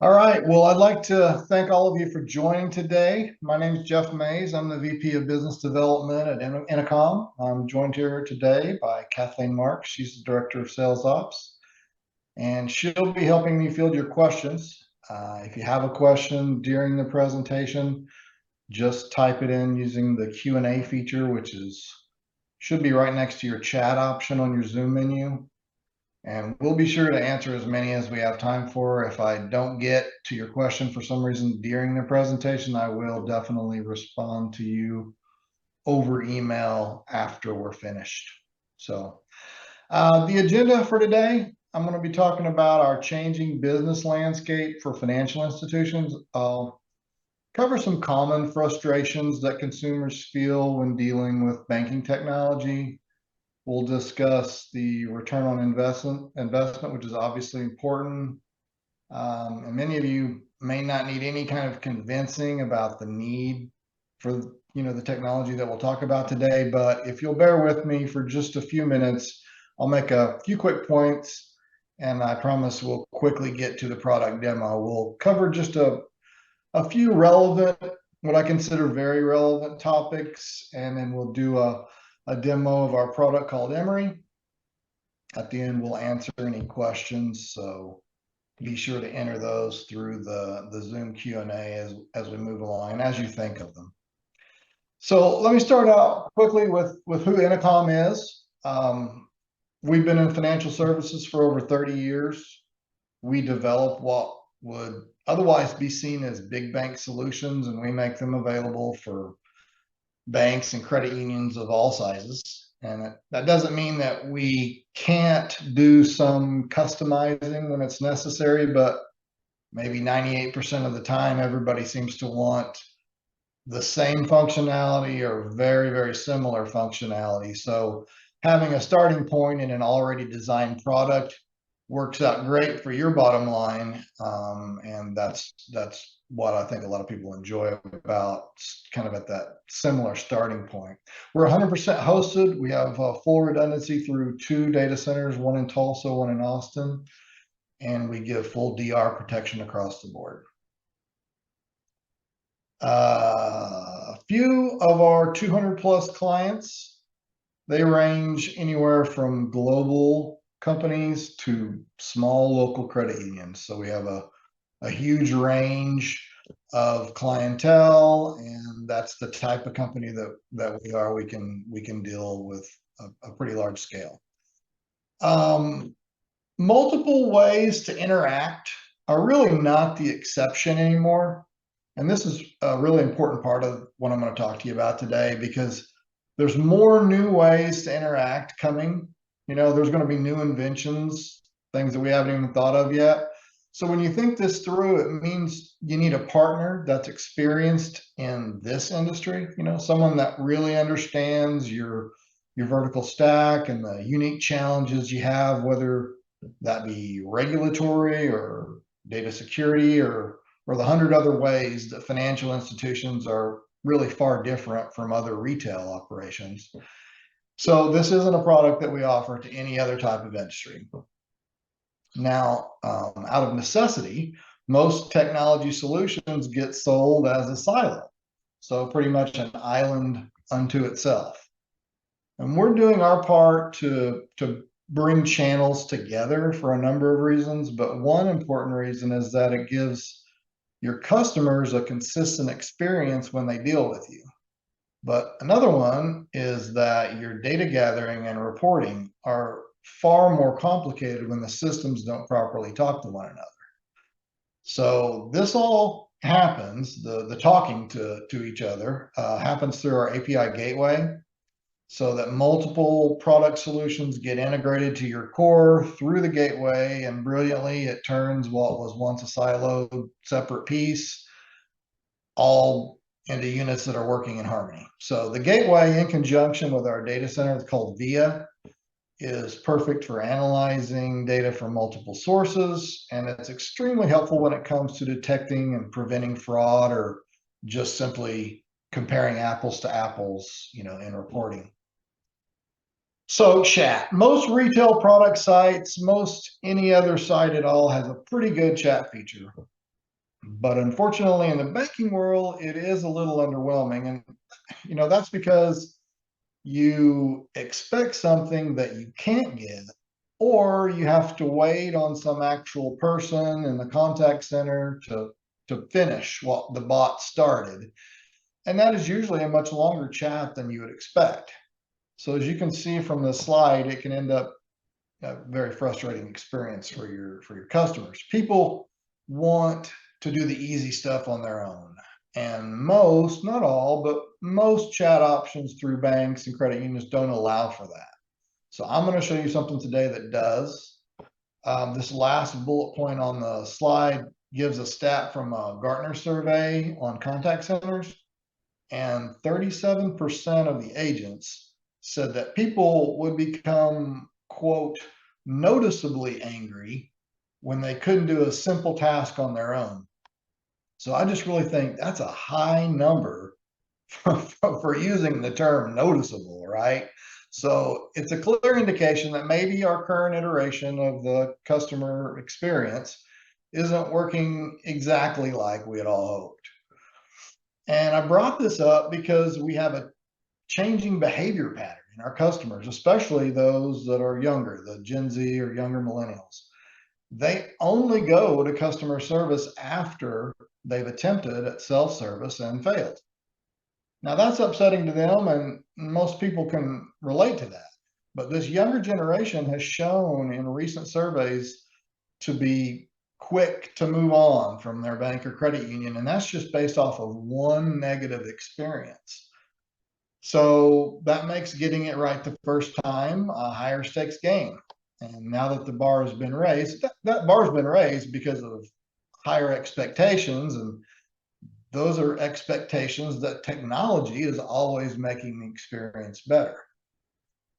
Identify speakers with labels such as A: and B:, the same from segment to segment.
A: All right. Well, I'd like to thank all of you for joining today. My name is Jeff Mays. I'm the VP of Business Development at ENACOMM. I'm joined here today by Kathleen Marks. She's the Director of Sales Ops, and she'll be helping me field your questions. If you have a question during the presentation, just type it in using the Q&A feature, which should be right next to your chat option on your Zoom menu. And we'll be sure to answer as many as we have time for. If I don't get to your question for some reason during the presentation, I will definitely respond to you over email after we're finished. So the agenda for today, I'm going to be talking about our changing business landscape for financial institutions. I'll cover some common frustrations that consumers feel when dealing with banking technology. We'll discuss the return on investment, which is obviously important. And many of you may not need any kind of convincing about the need for the technology that we'll talk about today. But if you'll bear with me for just a few minutes, I'll make a few quick points, and I promise we'll quickly get to the product demo. We'll cover just a few relevant, what I consider very relevant topics, and then we'll do a demo of our product called Emerie. At the end, we'll answer any questions, so be sure to enter those through the Zoom Q&A as we move along and as you think of them. So let me start out quickly with who ENACOMM is. We've been in financial services for over 30 years. We develop what would otherwise be seen as big bank solutions, and we make them available for banks and credit unions of all sizes. And that doesn't mean that we can't do some customizing when it's necessary, but maybe 98% of the time, everybody seems to want the same functionality or very, very similar functionality. So having a starting point in an already designed product works out great for your bottom line. And that's what I think a lot of people enjoy about kind of at that similar starting point. We're 100% hosted. We have full redundancy through 2 data centers, one in Tulsa, one in Austin, and we give full DR protection across the board. A few of our 200 plus clients, they range anywhere from global companies to small local credit unions. So we have a huge range of clientele, and that's the type of company that we are. We can deal with a pretty large scale. Multiple ways to interact are really not the exception anymore. And this is a really important part of what I'm going to talk to you about today, because there's more new ways to interact coming. There's going to be new inventions, things that we haven't even thought of yet. So when you think this through, it means you need a partner that's experienced in this industry, someone that really understands your vertical stack and the unique challenges you have, whether that be regulatory or data security or the 100 other ways that financial institutions are really far different from other retail operations. So this isn't a product that we offer to any other type of industry. Now, out of necessity, most technology solutions get sold as a silo. So pretty much an island unto itself. And we're doing our part to bring channels together for a number of reasons. But one important reason is that it gives your customers a consistent experience when they deal with you. But another one is that your data gathering and reporting are far more complicated when the systems don't properly talk to one another. So this all happens, the talking to each other happens through our API gateway, so that multiple product solutions get integrated to your core through the gateway, and brilliantly it turns what was once a siloed separate piece all into units that are working in harmony. So the gateway, in conjunction with our data center, it's called VIA, is perfect for analyzing data from multiple sources, and it's extremely helpful when it comes to detecting and preventing fraud, or just simply comparing apples to apples, in reporting. So chat, most retail product sites, most any other site at all has a pretty good chat feature. But unfortunately, in the banking world, it is a little underwhelming. And, that's because you expect something that you can't get, or you have to wait on some actual person in the contact center to finish what the bot started. And that is usually a much longer chat than you would expect. So as you can see from the slide, it can end up a very frustrating experience for your customers. People want to do the easy stuff on their own. And most, not all, but most chat options through banks and credit unions don't allow for that. So I'm going to show you something today that does. This last bullet point on the slide gives a stat from a Gartner survey on contact centers, and 37% of the agents said that people would become, quote, noticeably angry when they couldn't do a simple task on their own. So I just really think that's a high number for using the term noticeable, right? So it's a clear indication that maybe our current iteration of the customer experience isn't working exactly like we had all hoped. And I brought this up because we have a changing behavior pattern in our customers, especially those that are younger, the Gen Z or younger millennials. They only go to customer service after they've attempted at self-service and failed. Now that's upsetting to them, and most people can relate to that. But this younger generation has shown in recent surveys to be quick to move on from their bank or credit union, and that's just based off of one negative experience. So that makes getting it right the first time a higher stakes game. And now that the bar has been raised, that bar's been raised because of higher expectations. And those are expectations that technology is always making the experience better.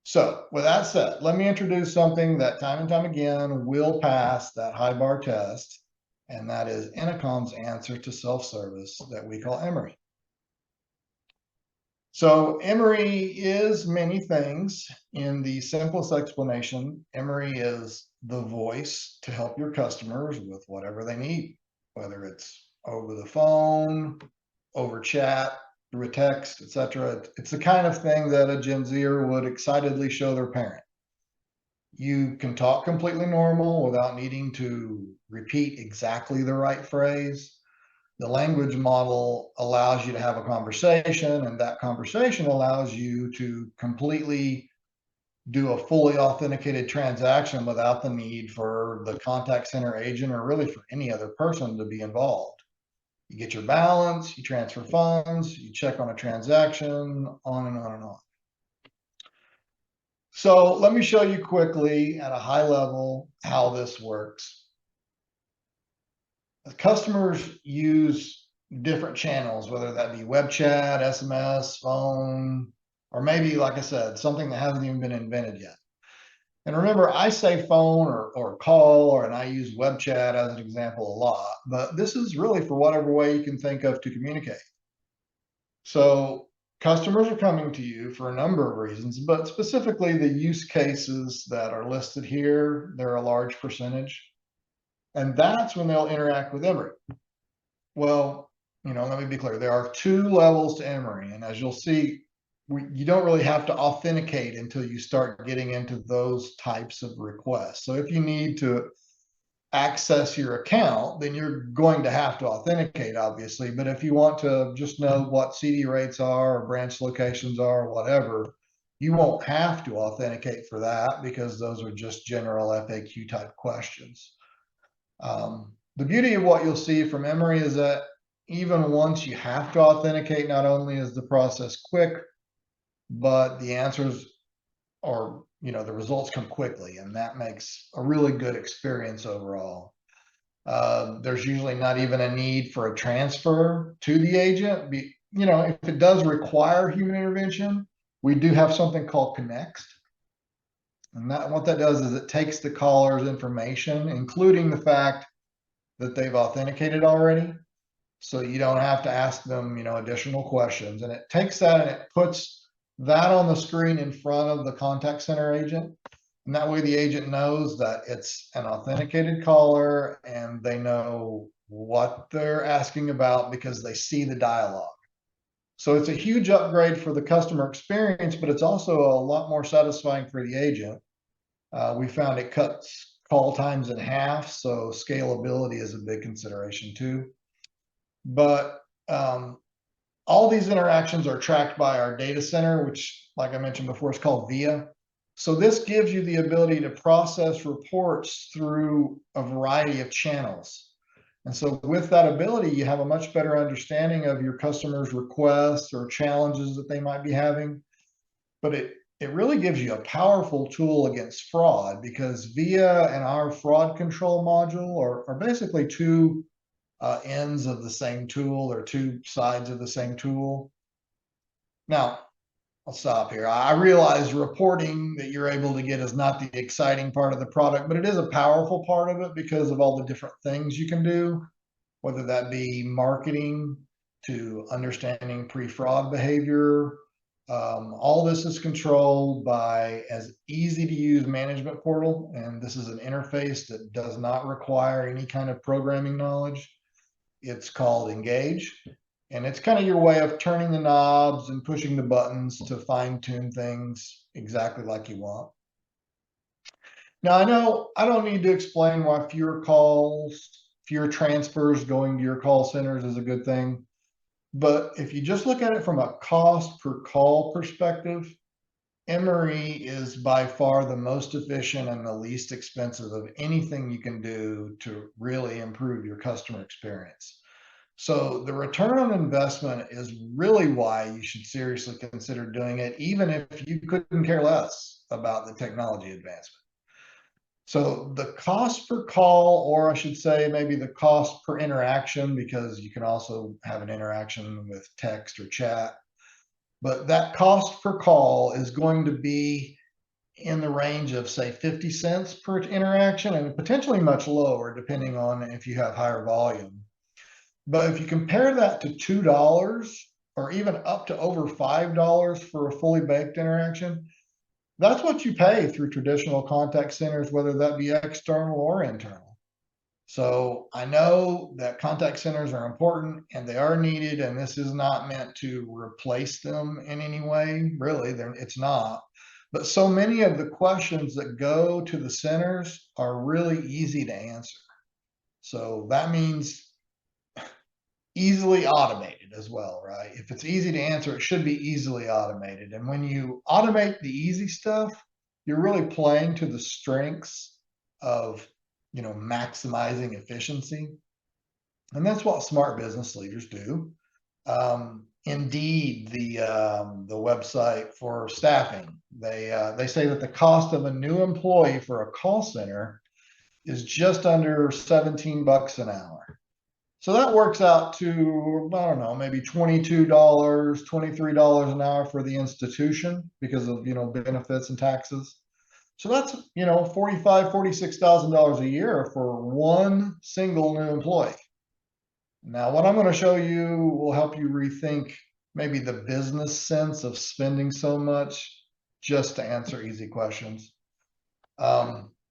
A: So with that said, let me introduce something that time and time again will pass that high bar test. And that is ENACOMM's answer to self-service that we call emerie. So emerie is many things. In the simplest explanation, emerie is the voice to help your customers with whatever they need, whether it's over the phone, over chat, through a text, etc. It's the kind of thing that a Gen Zer would excitedly show their parent. You can talk completely normal without needing to repeat exactly the right phrase. The language model allows you to have a conversation, and that conversation allows you to completely do a fully authenticated transaction without the need for the contact center agent or really for any other person to be involved. You get your balance, you transfer funds, you check on a transaction, on and on and on. So let me show you quickly at a high level how this works. Customers use different channels, whether that be web chat, SMS, phone, or maybe, like I said, something that hasn't even been invented yet. And remember, I say phone or call, and I use web chat as an example a lot, but this is really for whatever way you can think of to communicate. So customers are coming to you for a number of reasons, but specifically the use cases that are listed here, they're a large percentage. And that's when they'll interact with emerie. Well, let me be clear. There are two levels to emerie, and as you'll see, you don't really have to authenticate until you start getting into those types of requests. So if you need to access your account, then you're going to have to authenticate, obviously. But if you want to just know what CD rates are or branch locations are or whatever, you won't have to authenticate for that because those are just general FAQ type questions. The beauty of what you'll see from emerie is that even once you have to authenticate, not only is the process quick, but the answers or the results come quickly, and that makes a really good experience overall. There's usually not even a need for a transfer to the agent. If it does require human intervention, we do have something called Connect. And what that does is it takes the caller's information, including the fact that they've authenticated already. So you don't have to ask them, additional questions. And it takes that and it puts that on the screen in front of the contact center agent. And that way the agent knows that it's an authenticated caller and they know what they're asking about because they see the dialogue. So it's a huge upgrade for the customer experience, but it's also a lot more satisfying for the agent. We found it cuts call times in half, so scalability is a big consideration too. But all these interactions are tracked by our data center, which, like I mentioned before, is called VIA. So this gives you the ability to process reports through a variety of channels. And so with that ability, you have a much better understanding of your customers' requests or challenges that they might be having. But it really gives you a powerful tool against fraud, because VIA and our fraud control module are basically two ends of the same tool, or two sides of the same tool. Now, I'll stop here. I realize reporting that you're able to get is not the exciting part of the product, but it is a powerful part of it because of all the different things you can do, whether that be marketing to understanding pre-fraud behavior. All this is controlled by as easy to use management portal. And this is an interface that does not require any kind of programming knowledge. It's called Engage. And it's kind of your way of turning the knobs and pushing the buttons to fine tune things exactly like you want. Now, I know I don't need to explain why fewer calls, fewer transfers going to your call centers is a good thing. But if you just look at it from a cost per call perspective, Emery is by far the most efficient and the least expensive of anything you can do to really improve your customer experience. So the return on investment is really why you should seriously consider doing it, even if you couldn't care less about the technology advancement. So the cost per call, or I should say maybe the cost per interaction, because you can also have an interaction with text or chat, but that cost per call is going to be in the range of, say, 50 cents per interaction, and potentially much lower depending on if you have higher volume. But if you compare that to $2 or even up to over $5 for a fully baked interaction, that's what you pay through traditional contact centers, whether that be external or internal. So I know that contact centers are important and they are needed, and this is not meant to replace them in any way. Really, it's not. But so many of the questions that go to the centers are really easy to answer. So that means easily automated as well, right? If it's easy to answer, it should be easily automated. And when you automate the easy stuff, you're really playing to the strengths of, maximizing efficiency. And that's what smart business leaders do. Indeed, the website for staffing, they say that the cost of a new employee for a call center is just under $17 an hour. So that works out to, I don't know, maybe $22, $23 an hour for the institution because of, benefits and taxes. So that's, $45,000, $46,000 a year for one single new employee. Now, what I'm going to show you will help you rethink maybe the business sense of spending so much just to answer easy questions.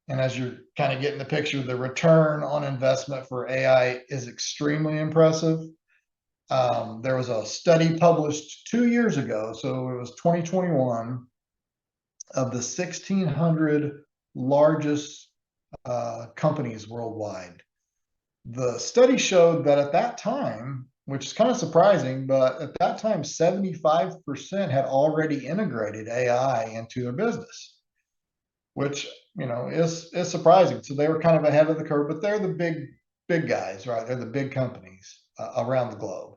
A: And as you're kind of getting the picture, the return on investment for AI is extremely impressive. There was a study published 2 years ago, so it was 2021, of the 1,600 largest companies worldwide. The study showed that at that time, which is kind of surprising, but at that time, 75% had already integrated AI into their business, which is surprising. So they were kind of ahead of the curve, but they're the big guys, right? They're the big companies around the globe.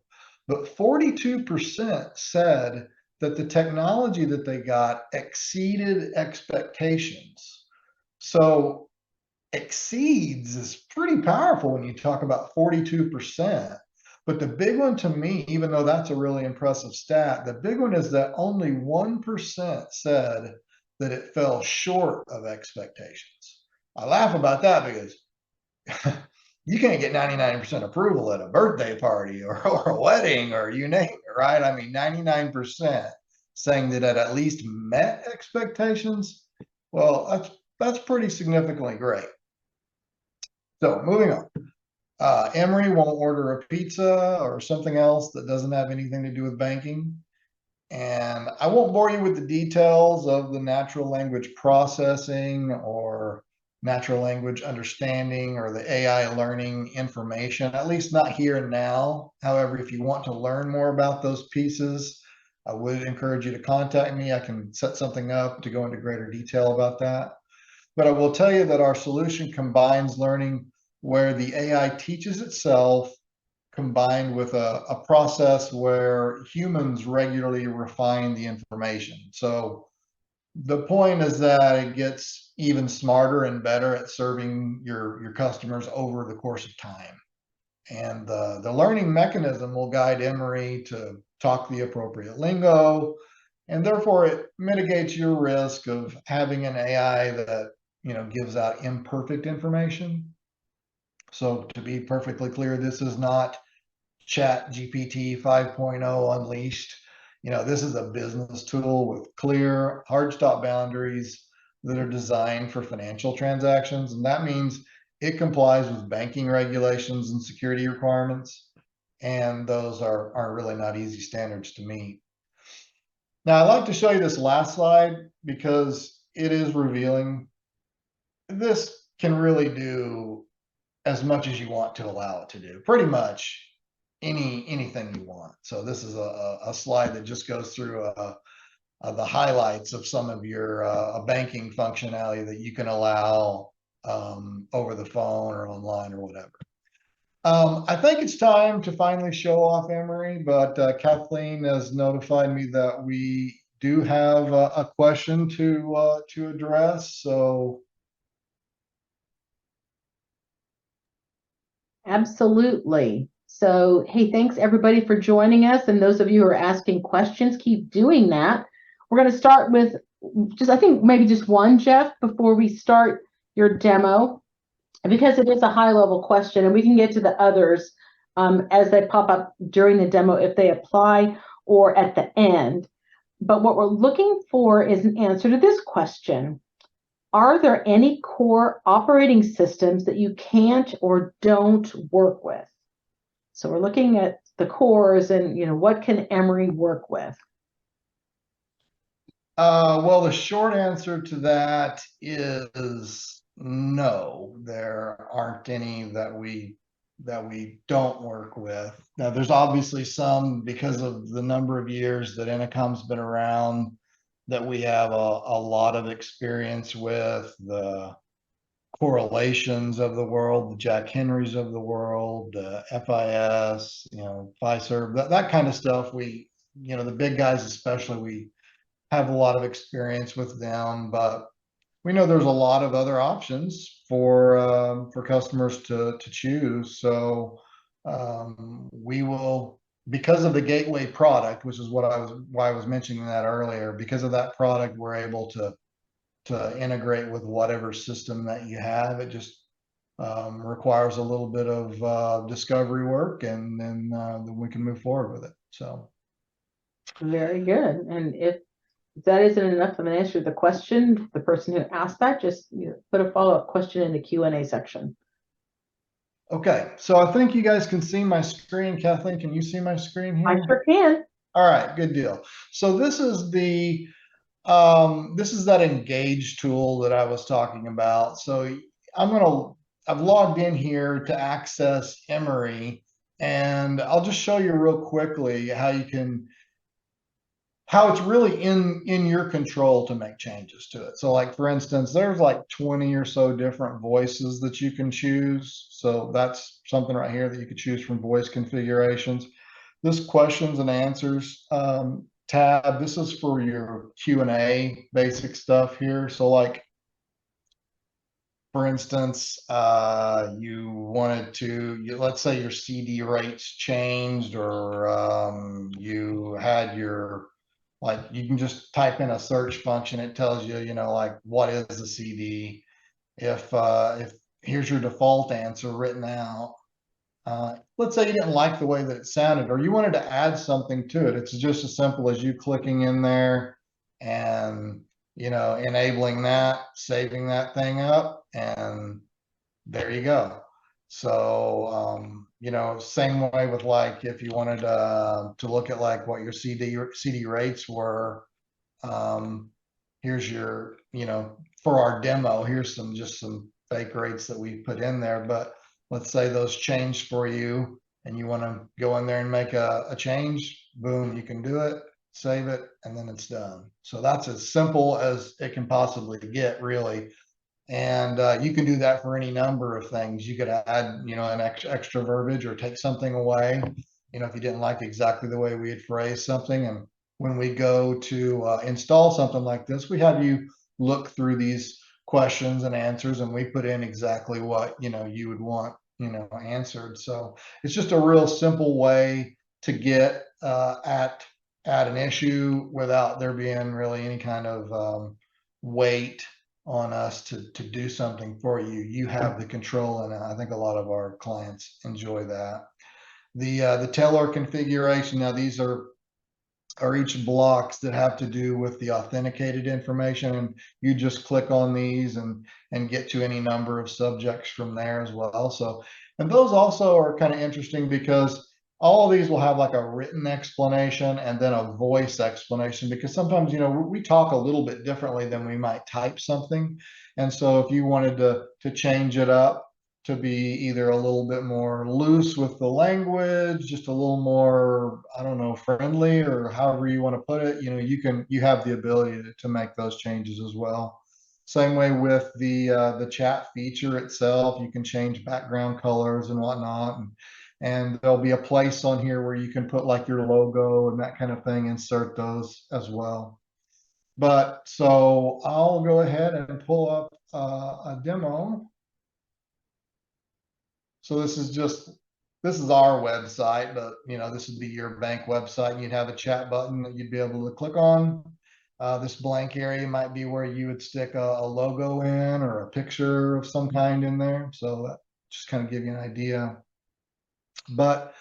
A: But 42% said that the technology that they got exceeded expectations. So exceeds is pretty powerful when you talk about 42%. But the big one to me, even though that's a really impressive stat, the big one is that only 1% said that it fell short of expectations. I laugh about that because you can't get 99% approval at a birthday party or a wedding or you name it, right? I mean, 99% saying that it at least met expectations. Well, that's pretty significantly great. So moving on. Emery won't order a pizza or something else that doesn't have anything to do with banking. And I won't bore you with the details of the natural language processing or natural language understanding or the AI learning information, at least not here and now. However, if you want to learn more about those pieces, I would encourage you to contact me. I can set something up to go into greater detail about that. But I will tell you that our solution combines learning where the AI teaches itself combined with a process where humans regularly refine the information. So the point is that it gets even smarter and better at serving your customers over the course of time. And the learning mechanism will guide Emery to talk the appropriate lingo, and therefore it mitigates your risk of having an AI that gives out imperfect information. So to be perfectly clear, this is not Chat GPT 5.0 unleashed. This is a business tool with clear, hard stop boundaries that are designed for financial transactions. And that means it complies with banking regulations and security requirements. And those are really not easy standards to meet. Now, I'd like to show you this last slide because it is revealing. This can really do as much as you want to allow it to do. Pretty much anything you want. So this is a slide that just goes through the highlights of some of your banking functionality that you can allow over the phone or online or whatever. I think it's time to finally show off Emery, but Kathleen has notified me that we do have a question to address. So
B: Absolutely. So, hey, thanks everybody for joining us. And those of you who are asking questions, keep doing that. We're going to start with I think maybe just one, Jeff, before we start your demo, because it is a high level question and we can get to the others as they pop up during the demo if they apply or at the end. But what we're looking for is an answer to this question. Are there any core operating systems that you can't or don't work with? So we're looking at the cores and what can Emery work with?
A: Well, the short answer to that is no. There aren't any that we don't work with. Now, there's obviously some because of the number of years that ENACOMM's been around that we have a lot of experience with, the correlations of the world, the Jack Henrys of the world, the FIS, Fiserv, that kind of stuff. We, the big guys especially, we have a lot of experience with them, but we know there's a lot of other options for customers to choose. So we will, because of the gateway product, which is why I was mentioning that earlier. Because of that product, we're able to integrate with whatever system that you have. It just requires a little bit of discovery work, and then we can move forward with it. So
B: very good. And if that isn't enough of an answer to the question, the person who asked that, just put a follow-up question in the Q&A section.
A: Okay, so I think you guys can see my screen. Kathleen, can you see my screen here?
B: I sure can.
A: All right, good deal. So this is that engage tool that I was talking about. So I've logged in here to access Emery, and I'll just show you real quickly how it's really in your control to make changes to it. So like, for instance, there's like 20 or so different voices that you can choose. So that's something right here that you could choose from voice configurations. This questions and answers tab, this is for your Q&A basic stuff here. So like, for instance, you wanted to, let's say your CD rates changed, or you had like, you can just type in a search function. It tells you, like, what is a CD? If here's your default answer written out. Let's say you didn't like the way that it sounded, or you wanted to add something to it. It's just as simple as you clicking in there and, enabling that, saving that thing up, and there you go. So, same way with like if you wanted to look at like what your CD rates were, here's your, for our demo, here's just some fake rates that we put in there. But let's say those changed for you and you want to go in there and make a change, boom, you can do it, save it, and then it's done. So that's as simple as it can possibly get, really. And you can do that for any number of things. You could add, an extra verbiage or take something away, if you didn't like exactly the way we had phrased something. And when we go to install something like this, we have you look through these questions and answers, and we put in exactly what, you would want, answered. So it's just a real simple way to get at an issue without there being really any kind of weight on us to do something for you. You have the control, and I think a lot of our clients enjoy that. The teller configuration. Now these are each blocks that have to do with the authenticated information, and you just click on these and get to any number of subjects from there as well. So, and those also are kind of interesting because all of these will have like a written explanation and then a voice explanation, because sometimes, we talk a little bit differently than we might type something. And so if you wanted to change it up to be either a little bit more loose with the language, just a little more, I don't know, friendly, or however you want to put it, you have the ability to make those changes as well. Same way with the chat feature itself. You can change background colors and whatnot, and there'll be a place on here where you can put like your logo and that kind of thing, insert those as well. But so I'll go ahead and pull up a demo. So this is our website, but this would be your bank website, and you'd have a chat button that you'd be able to click on. This blank area might be where you would stick a logo in or a picture of some kind in there. So that just kind of give you an idea. But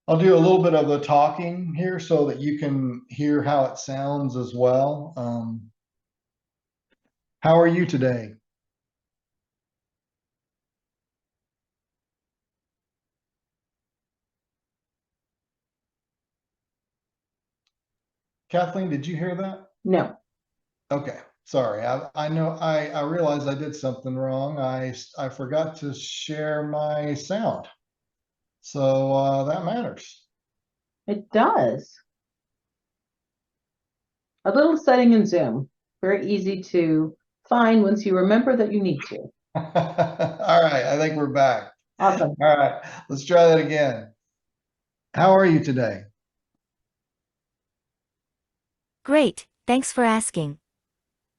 A: I'll do a little bit of the talking here so that you can hear how it sounds as well. How are you today? Kathleen, did you hear that?
B: No.
A: Okay, sorry. I know I realized I did something wrong. I forgot to share my sound. So that matters.
B: It does. A little setting in Zoom. Very easy to find once you remember that you need to.
A: All right, I think we're back.
B: Awesome.
A: All right, let's try that again. How are you today?
C: Great, thanks for asking.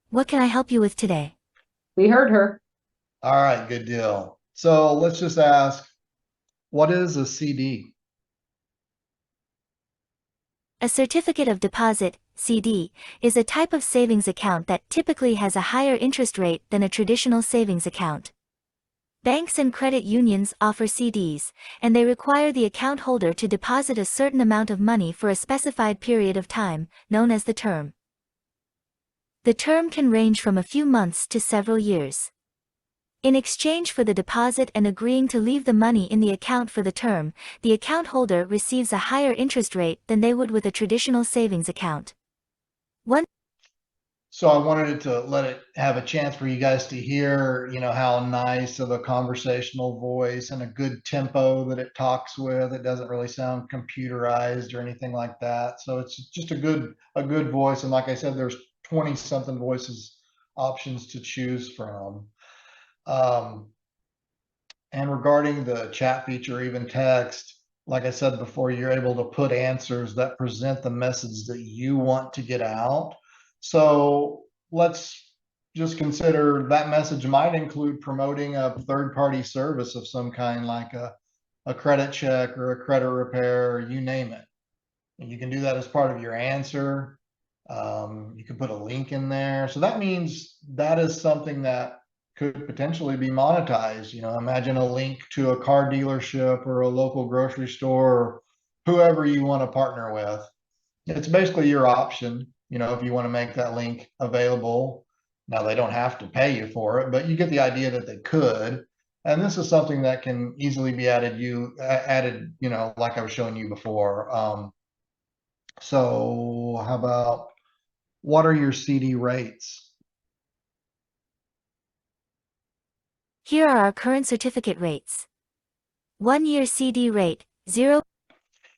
C: What can I help you with today?
B: We heard her.
A: All right, good deal. So let's just ask, what is a CD?
C: A certificate of deposit, CD, is a type of savings account that typically has a higher interest rate than a traditional savings account. Banks and credit unions offer CDs, and they require the account holder to deposit a certain amount of money for a specified period of time, known as the term. The term can range from a few months to several years. In exchange for the deposit and agreeing to leave the money in the account for the term, the account holder receives a higher interest rate than they would with a traditional savings account.
A: So I wanted to let it have a chance for you guys to hear, how nice of a conversational voice and a good tempo that it talks with. It doesn't really sound computerized or anything like that. So it's just a good voice. And like I said, there's 20 something voices options to choose from. And regarding the chat feature, even text, like I said before, you're able to put answers that present the message that you want to get out. So let's just consider that message might include promoting a third-party service of some kind, like a credit check or a credit repair, or you name it. And you can do that as part of your answer. You can put a link in there. So that means that is something that could potentially be monetized. Imagine a link to a car dealership or a local grocery store, or whoever you want to partner with. It's basically your option, if you want to make that link available. Now, they don't have to pay you for it, but you get the idea that they could. And this is something that can easily be added, like I was showing you before. So how about, what are your CD rates?
C: Here are our current certificate rates. 1-year CD rate, 0.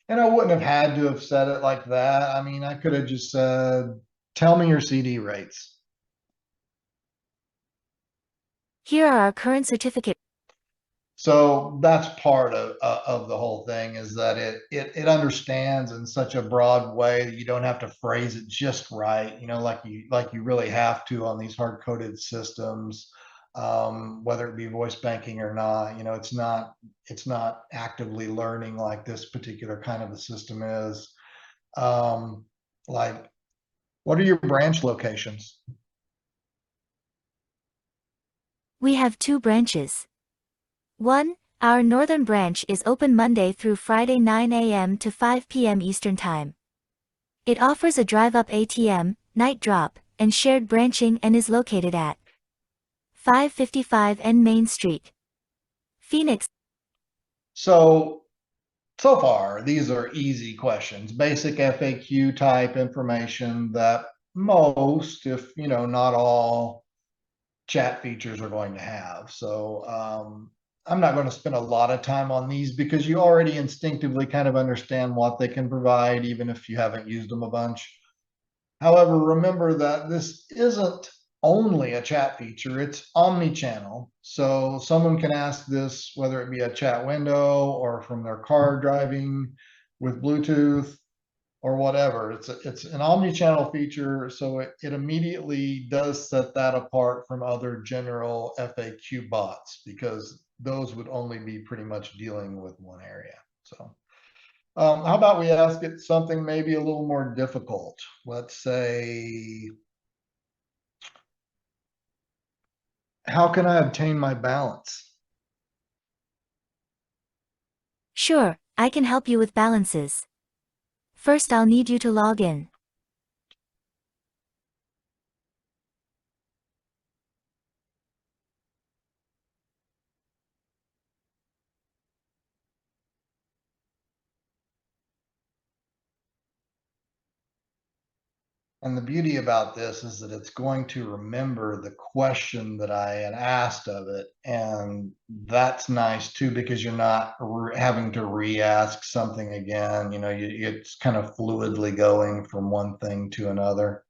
A: And I wouldn't have had to have said it like that. I mean, I could have just said, tell me your CD rates.
C: Here are our current certificate.
A: So that's part of the whole thing, is that it understands in such a broad way that you don't have to phrase it just right, like you really have to on these hard coded systems, whether it be voice banking or not. It's not actively learning like this particular kind of a system is. Like, what are your branch locations?
C: We have 2 branches. 1. Our northern branch is open Monday through Friday 9 a.m. to 5 p.m. Eastern Time. It offers a drive-up ATM, night drop, and shared branching and is located at 555 N Main Street, Phoenix.
A: So far, these are easy questions, basic FAQ type information that most, if not all, chat features are going to have. So I'm not going to spend a lot of time on these because you already instinctively kind of understand what they can provide, even if you haven't used them a bunch. However, remember that this isn't only a chat feature, it's omni-channel. So someone can ask this, whether it be a chat window or from their car driving with Bluetooth or whatever. It's an omni-channel feature, so it immediately does set that apart from other general FAQ bots, because those would only be pretty much dealing with one area. So how about we ask it something maybe a little more difficult? Let's say, how can I obtain my balance?
C: Sure, I can help you with balances. First, I'll need you to log in.
A: And the beauty about this is that it's going to remember the question that I had asked of it. And that's nice too, because you're not having to re-ask something again. It's kind of fluidly going from one thing to another.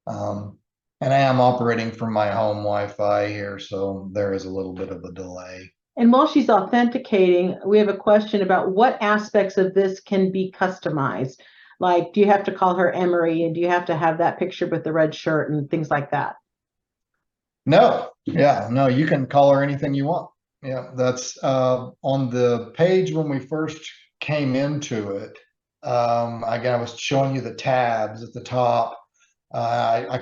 A: And I am operating from my home Wi-Fi here, so there is a little bit of a delay.
B: And while she's authenticating, we have a question about what aspects of this can be customized. Like, do you have to call her Emery, and do you have to have that picture with the red shirt and things like that?
A: No, yeah, no, you can call her anything you want. Yeah, that's on the page when we first came into it. Again, I was showing you the tabs at the top. I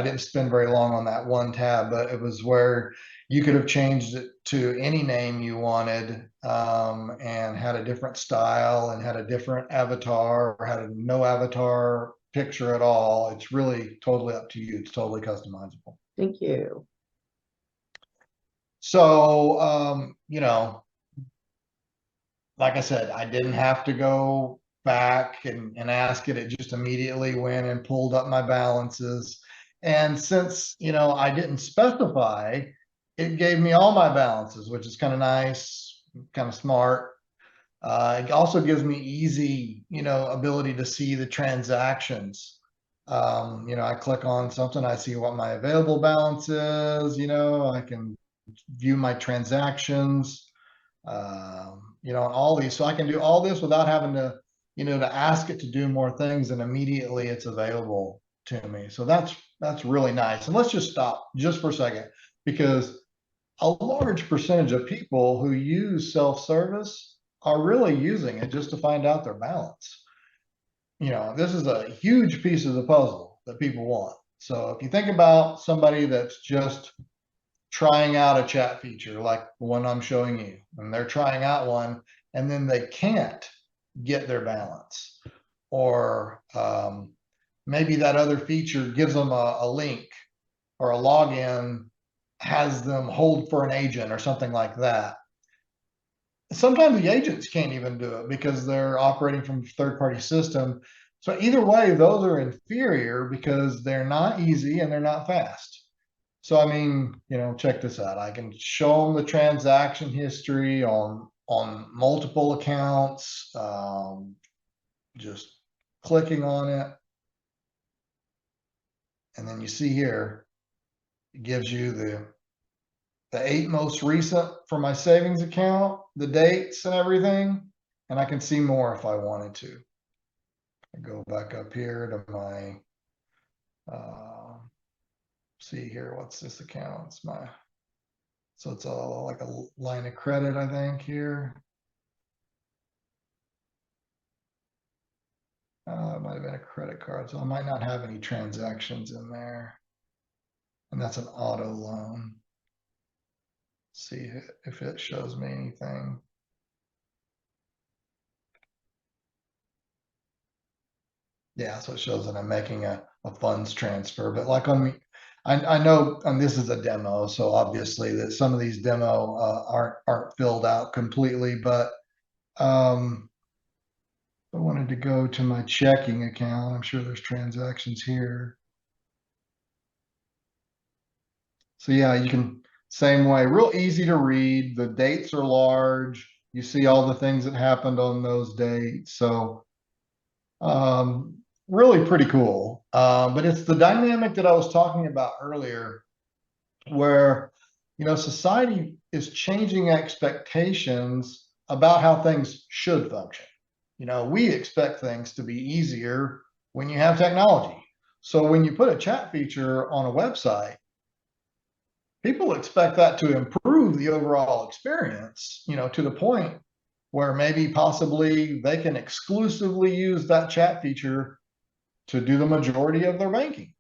A: didn't spend very long on that one tab, but it was where you could have changed it to any name you wanted, and had a different style and had a different avatar, or had a no avatar picture at all. It's really totally up to you. It's totally customizable.
B: Thank you.
A: So, like I said, I didn't have to go back and ask it. It just immediately went and pulled up my balances. And since, I didn't specify, it gave me all my balances, which is kind of nice, kind of smart. It also gives me easy, ability to see the transactions. I click on something, I see what my available balance is, I can view my transactions, on all these. So I can do all this without having to, to ask it to do more things, and immediately it's available to me. So that's really nice. And let's just stop just for a second, because a large percentage of people who use self-service are really using it just to find out their balance. This is a huge piece of the puzzle that people want. So if you think about somebody that's just trying out a chat feature like the one I'm showing you, and they're trying out one, and then they can't get their balance, or maybe that other feature gives them a link or a login has them hold for an agent or something like that. Sometimes the agents can't even do it because they're operating from a third-party system. So either way, those are inferior because they're not easy and they're not fast. So, I mean, check this out. I can show them the transaction history on multiple accounts, just clicking on it. And then you see here, it gives you the 8 most recent for my savings account, the dates and everything. And I can see more if I wanted to. I go back up here to my, see here, what's this account? It's my, so it's like a line of credit, I think here. It might have been a credit card, so I might not have any transactions in there. And that's an auto loan. See if it shows me anything. Yeah, so it shows that I'm making a funds transfer, but like on me, I know, and this is a demo, so obviously that some of these demo aren't filled out completely, but I wanted to go to my checking account. I'm sure there's transactions here. So yeah, you can, same way, real easy to read. The dates are large. You see all the things that happened on those dates. So really pretty cool. But it's the dynamic that I was talking about earlier, where, society is changing expectations about how things should function. We expect things to be easier when you have technology. So when you put a chat feature on a website, people expect that to improve the overall experience, to the point where maybe possibly they can exclusively use that chat feature to do the majority of their banking.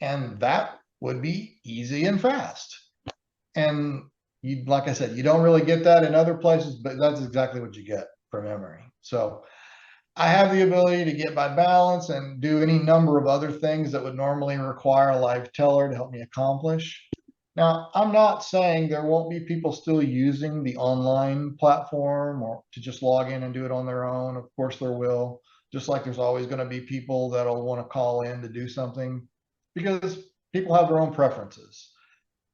A: And that would be easy and fast. And you, like I said, you don't really get that in other places, but that's exactly what you get from emerie. So I have the ability to get my balance and do any number of other things that would normally require a live teller to help me accomplish. Now, I'm not saying there won't be people still using the online platform or to just log in and do it on their own. Of course there will, just like there's always going to be people that'll want to call in to do something, because people have their own preferences.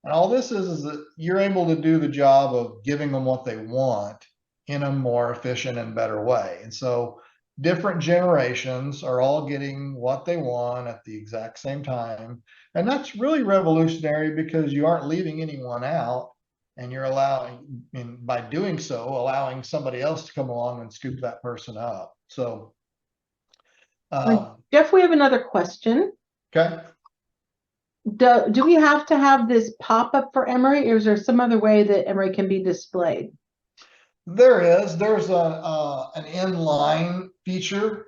A: And all this is that you're able to do the job of giving them what they want in a more efficient and better way. And so different generations are all getting what they want at the exact same time. And that's really revolutionary because you aren't leaving anyone out, and you're allowing, and by doing so, allowing somebody else to come along and scoop that person up. So
B: Jeff, we have another question.
A: okay.
B: Do we have to have this pop up for emerie, or is there some other way that emerie can be displayed?
A: There's an inline feature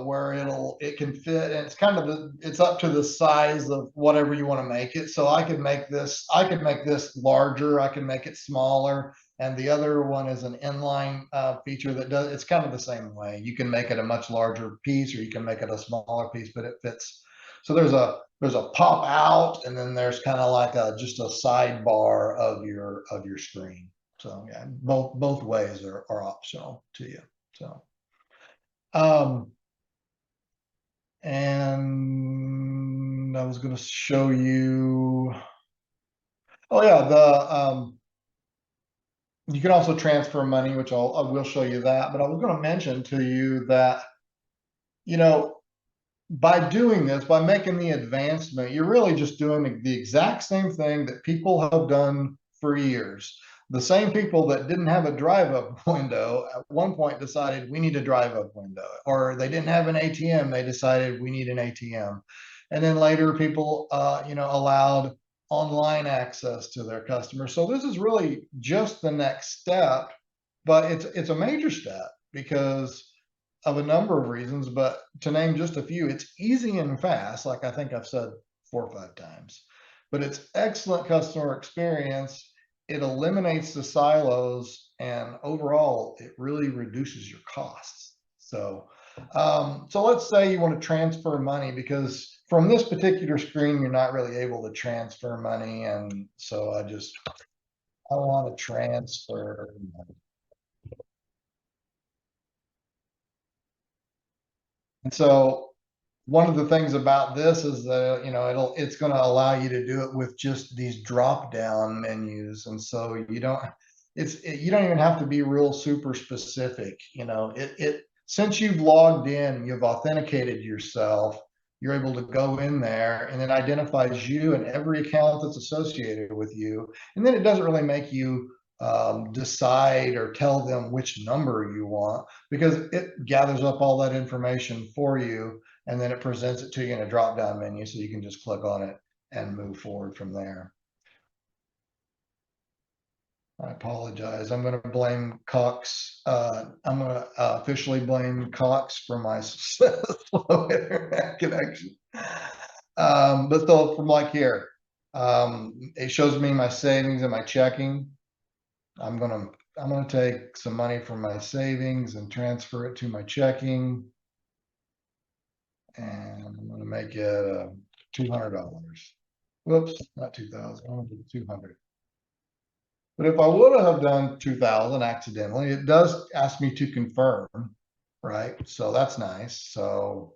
A: where it can fit, and it's kind of it's up to the size of whatever you want to make it. So I could make this larger, I can make it smaller, and the other one is an inline feature that does, it's kind of the same way. You can make it a much larger piece, or you can make it a smaller piece, but it fits. So there's a pop out, and then there's kind of like just a sidebar of your screen. So yeah, both ways are optional to you. So, and I was going to show you. Oh yeah, you can also transfer money, which I will show you that. But I was going to mention to you that, by doing this, by making the advancement, you're really just doing the exact same thing that people have done for years. The same people that didn't have a drive-up window at one point decided we need a drive-up window, or they didn't have an ATM, they decided we need an ATM. And then later people, allowed online access to their customers. So this is really just the next step, but it's a major step because of a number of reasons, but to name just a few, it's easy and fast, like I think I've said 4 or 5 times, but it's excellent customer experience. It eliminates the silos, and overall, it really reduces your costs. So, so let's say you want to transfer money because from this particular screen, you're not really able to transfer money. And so I want to transfer money. And so one of the things about this is that, it's going to allow you to do it with just these drop down menus. And so you don't even have to be real super specific. Since you've logged in, you've authenticated yourself, you're able to go in there, and it identifies you and every account that's associated with you. And then it doesn't really make you decide or tell them which number you want, because it gathers up all that information for you, and then it presents it to you in a drop down menu, so you can just click on it and move forward from there. I apologize. I'm going to blame Cox. I'm going to officially blame Cox for my slow internet connection. But still, from like here, it shows me my savings and my checking. I'm going to take some money from my savings and transfer it to my checking. And I'm going to make it $200. Whoops, not 2,000. I want to do 200. But if I would have done 2,000 accidentally, it does ask me to confirm, right? So that's nice. So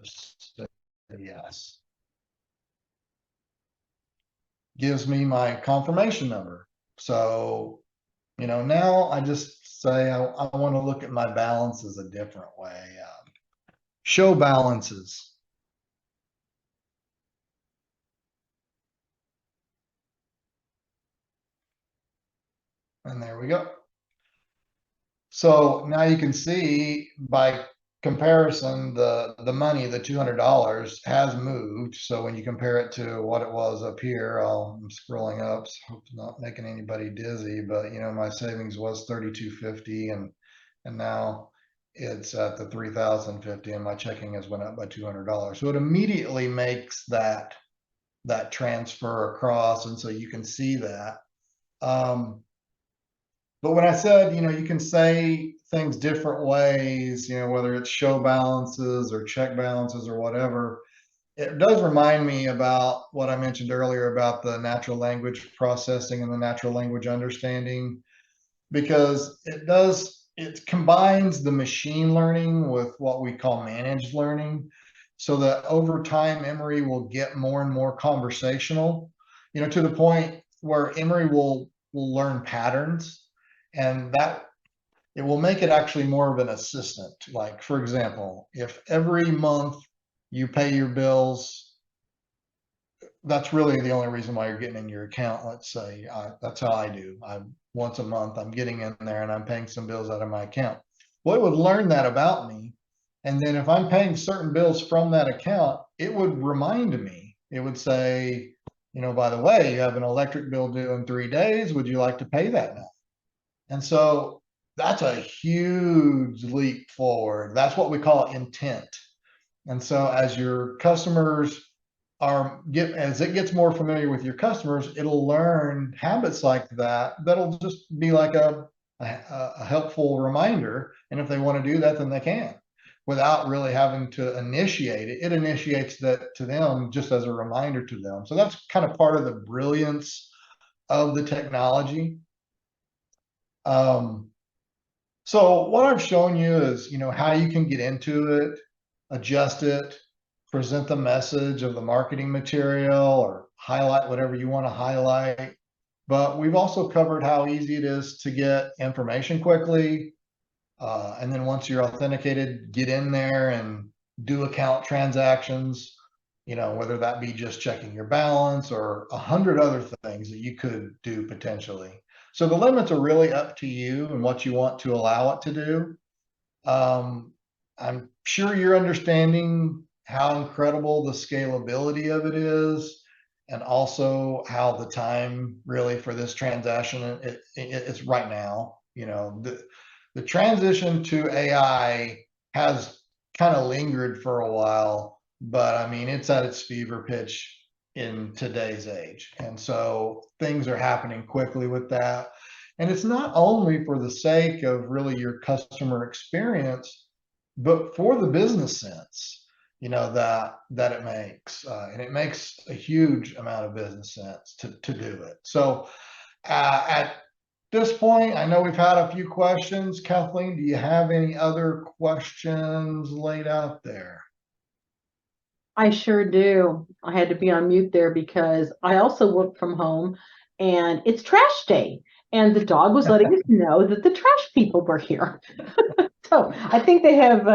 A: just yes. Gives me my confirmation number. So, now I just say I want to look at my balances a different way. Show balances. And there we go. So now you can see by comparison, the money, the $200 has moved. So when you compare it to what it was up here, I'm scrolling up, so hope not making anybody dizzy, but my savings was 3,250, and now it's at the 3,050, and my checking has went up by $200. So it immediately makes that transfer across, and so you can see that. But when I said, you can say things different ways, whether it's show balances or check balances or whatever, it does remind me about what I mentioned earlier about the natural language processing and the natural language understanding, because it combines the machine learning with what we call managed learning, so that over time, emerie will get more and more conversational, to the point where emerie will learn patterns, and that it will make it actually more of an assistant. Like, for example, if every month you pay your bills, that's really the only reason why you're getting in your account. Let's say that's how I do. Once a month, I'm getting in there and I'm paying some bills out of my account. Well, it would learn that about me. And then if I'm paying certain bills from that account, it would remind me. It would say, by the way, you have an electric bill due in 3 days. Would you like to pay that now? And so that's a huge leap forward. That's what we call intent. And so as your customers as it gets more familiar with your customers, it'll learn habits like that. That'll just be like a helpful reminder. And if they want to do that, then they can, without really having to initiate it. It initiates that to them just as a reminder to them. So that's kind of part of the brilliance of the technology. So what I've shown you is, how you can get into it, adjust it, present the message of the marketing material, or highlight whatever you want to highlight. But we've also covered how easy it is to get information quickly. And then once you're authenticated, get in there and do account transactions, whether that be just checking your balance or 100 other things that you could do potentially. So the limits are really up to you and what you want to allow it to do. I'm sure you're understanding how incredible the scalability of it is, and also how the time really for this transaction it's right now. The transition to AI has kind of lingered for a while, but I mean, it's at its fever pitch in today's age. And so things are happening quickly with that. And it's not only for the sake of really your customer experience, but for the business sense. that it makes, and it makes a huge amount of business sense to do it. So at this point, I know we've had a few questions. Kathleen, do you have any other questions laid out there?
B: I sure do. I had to be on mute there because I also work from home and it's trash day. And the dog was letting us know that the trash people were here. So I think they have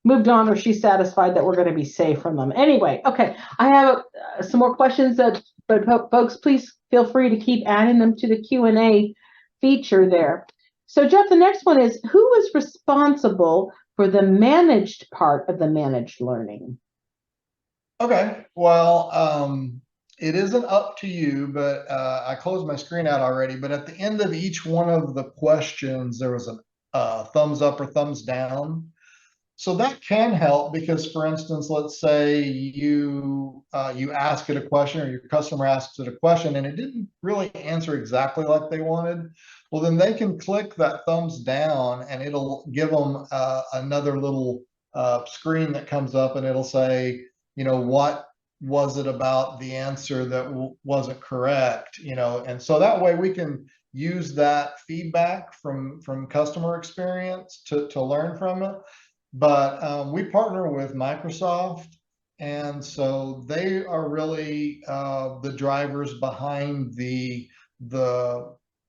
B: moved on, or she's satisfied that we're going to be safe from them. Anyway, okay, I have some more questions, but folks, please feel free to keep adding them to the Q&A feature there. So Jeff, the next one is, who is responsible for the managed part of the managed learning?
A: Okay, well, it isn't up to you, but I closed my screen out already. But at the end of each one of the questions, there was a thumbs up or thumbs down. So that can help because, for instance, let's say you ask it a question, or your customer asks it a question and it didn't really answer exactly like they wanted. Well, then they can click that thumbs down and it'll give them another little screen that comes up, and it'll say, what was it about the answer that wasn't correct, and so that way we can use that feedback from customer experience to learn from it. But we partner with Microsoft, and so they are really the drivers behind the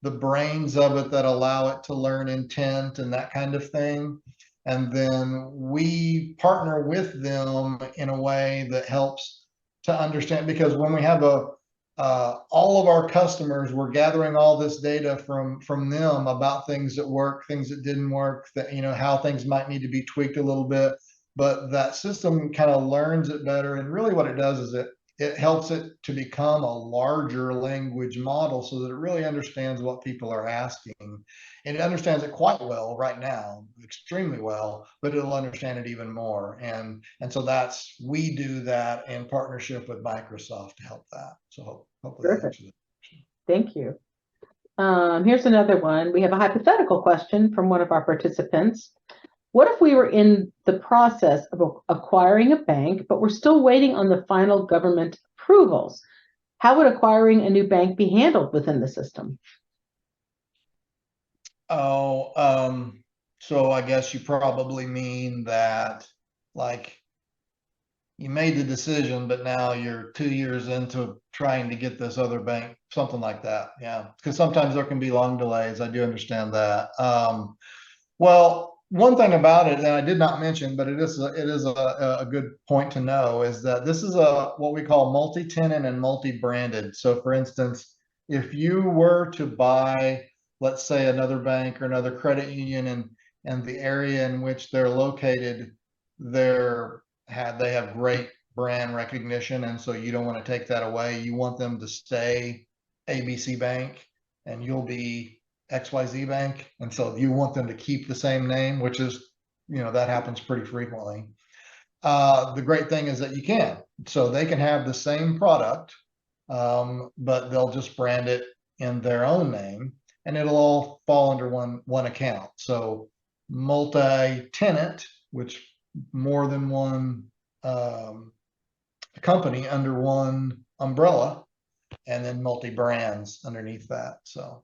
A: brains of it that allow it to learn intent and that kind of thing. And then we partner with them in a way that helps to understand, because when we have all of our customers, we're gathering all this data from them about things that work, things that didn't work, that how things might need to be tweaked a little bit. But that system kind of learns it better, and really what it does is it helps it to become a larger language model so that it really understands what people are asking. And it understands it quite well right now, extremely well, but it'll understand it even more. And so we do that in partnership with Microsoft to help that. So hopefully that answers it.
B: Thank you. Here's another one. We have a hypothetical question from one of our participants. What if we were in the process of acquiring a bank, but we're still waiting on the final government approvals? How would acquiring a new bank be handled within the system?
A: Oh, so I guess you probably mean that, like, you made the decision, but now you're 2 years into trying to get this other bank, something like that. Yeah, because sometimes there can be long delays. I do understand that. Well, one thing about it that I did not mention, but it is a good point to know, is that this is what we call multi-tenant and multi-branded. So for instance, if you were to buy, let's say, another bank or another credit union, and the area in which they're located, they have great brand recognition, and so you don't want to take that away. You want them to stay ABC Bank, and you'll be XYZ Bank, and so you want them to keep the same name, which is, that happens pretty frequently. The great thing is that you can, so they can have the same product, but they'll just brand it in their own name, and it'll all fall under one account. So multi-tenant, which more than one company under one umbrella, and then multi-brands underneath that. So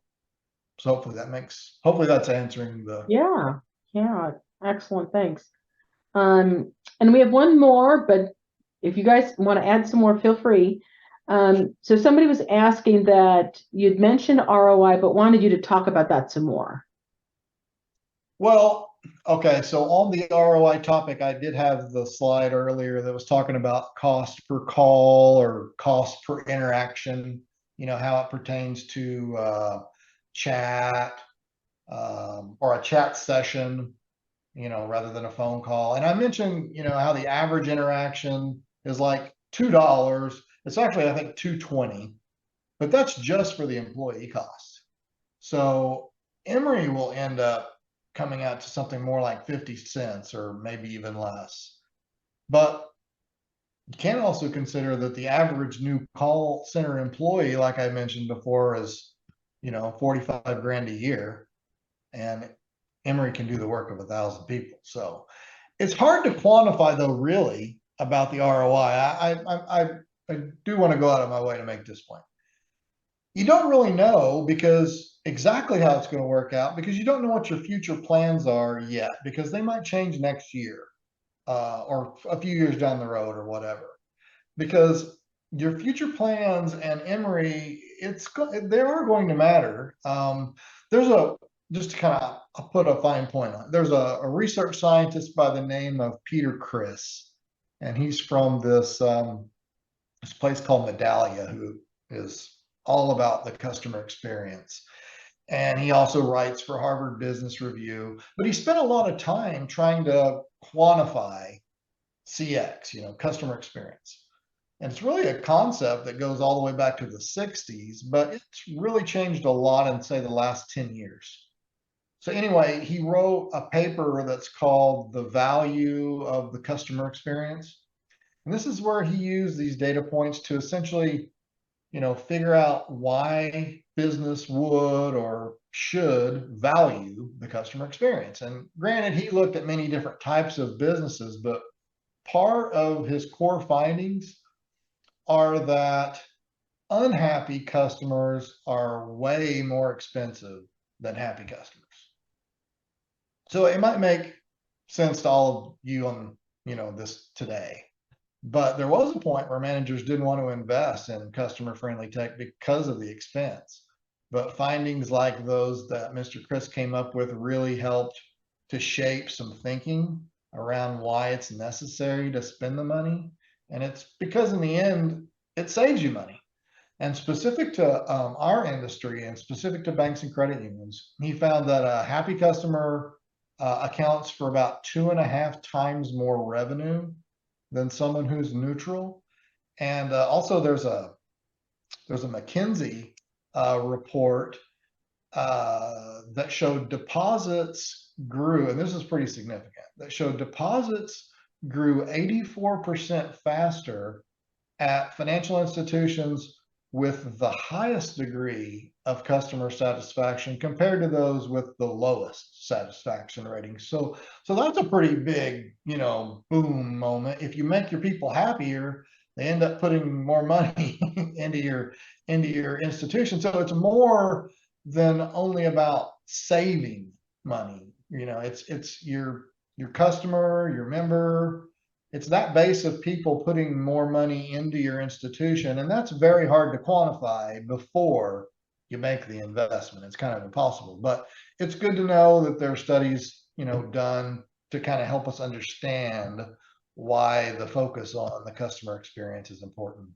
A: hopefully that's answering the.
B: Yeah, excellent, thanks. And we have one more, but if you guys want to add some more, feel free. So somebody was asking that you'd mentioned ROI, but wanted you to talk about that some more.
A: Well, okay, so on the ROI topic, I did have the slide earlier that was talking about cost per call or cost per interaction, how it pertains to chat or a chat session, rather than a phone call. And I mentioned, how the average interaction is like $2. It's actually, I think, $2.20, but that's just for the employee cost. So Emery will end up coming out to something more like 50 cents or maybe even less. But you can also consider that the average new call center employee, like I mentioned before, is 45 grand a year, and Emery can do the work of 1,000 people. So it's hard to quantify, though, really, about the ROI. I do want to go out of my way to make this point. You don't really know because exactly how it's going to work out, because you don't know what your future plans are yet, because they might change next year or a few years down the road or whatever. Because your future plans and emerie, they are going to matter. There's a just to kind of I'll put a fine point on it. There's a research scientist by the name of Peter Chris, and he's from this place called Medallia, who is all about the customer experience. And he also writes for Harvard Business Review, but he spent a lot of time trying to quantify CX, customer experience. And it's really a concept that goes all the way back to the 60s, but it's really changed a lot in, say, the last 10 years. So anyway, he wrote a paper that's called The Value of the Customer Experience. And this is where he used these data points to essentially, figure out why business would or should value the customer experience. And granted, he looked at many different types of businesses, but part of his core findings are that unhappy customers are way more expensive than happy customers. So it might make sense to all of you on, this today. But there was a point where managers didn't want to invest in customer-friendly tech because of the expense. But findings like those that Mr. Chris came up with really helped to shape some thinking around why it's necessary to spend the money. And it's because in the end, it saves you money. And specific to our industry and specific to banks and credit unions, he found that a happy customer accounts for about 2.5 times more revenue than someone who's neutral. And also there's a McKinsey report that showed deposits grew, and this is pretty significant, that showed deposits grew 84% faster at financial institutions with the highest degree of customer satisfaction compared to those with the lowest satisfaction rating. So that's a pretty big, boom moment. If you make your people happier, they end up putting more money into your institution. So it's more than only about saving money. It's your customer, your member. It's that base of people putting more money into your institution, and that's very hard to quantify before you make the investment. It's kind of impossible, but it's good to know that there are studies, done to kind of help us understand why the focus on the customer experience is important.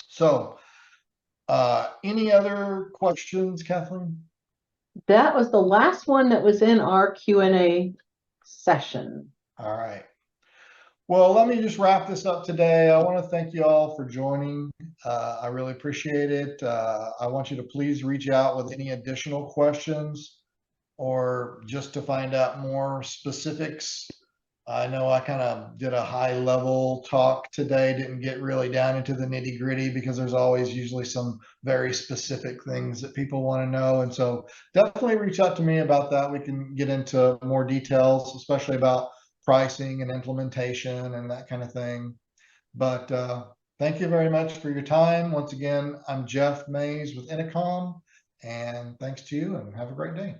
A: So, any other questions, Kathleen?
B: That was the last one that was in our Q&A session.
A: All right. Well, let me just wrap this up today. I want to thank you all for joining. I really appreciate it. I want you to please reach out with any additional questions or just to find out more specifics. I know I kind of did a high level talk today, didn't get really down into the nitty gritty because there's always usually some very specific things that people want to know. And so definitely reach out to me about that. We can get into more details, especially about pricing and implementation and that kind of thing. But thank you very much for your time. Once again, I'm Jeff Mays with ENACOMM, and thanks to you, and have a great day.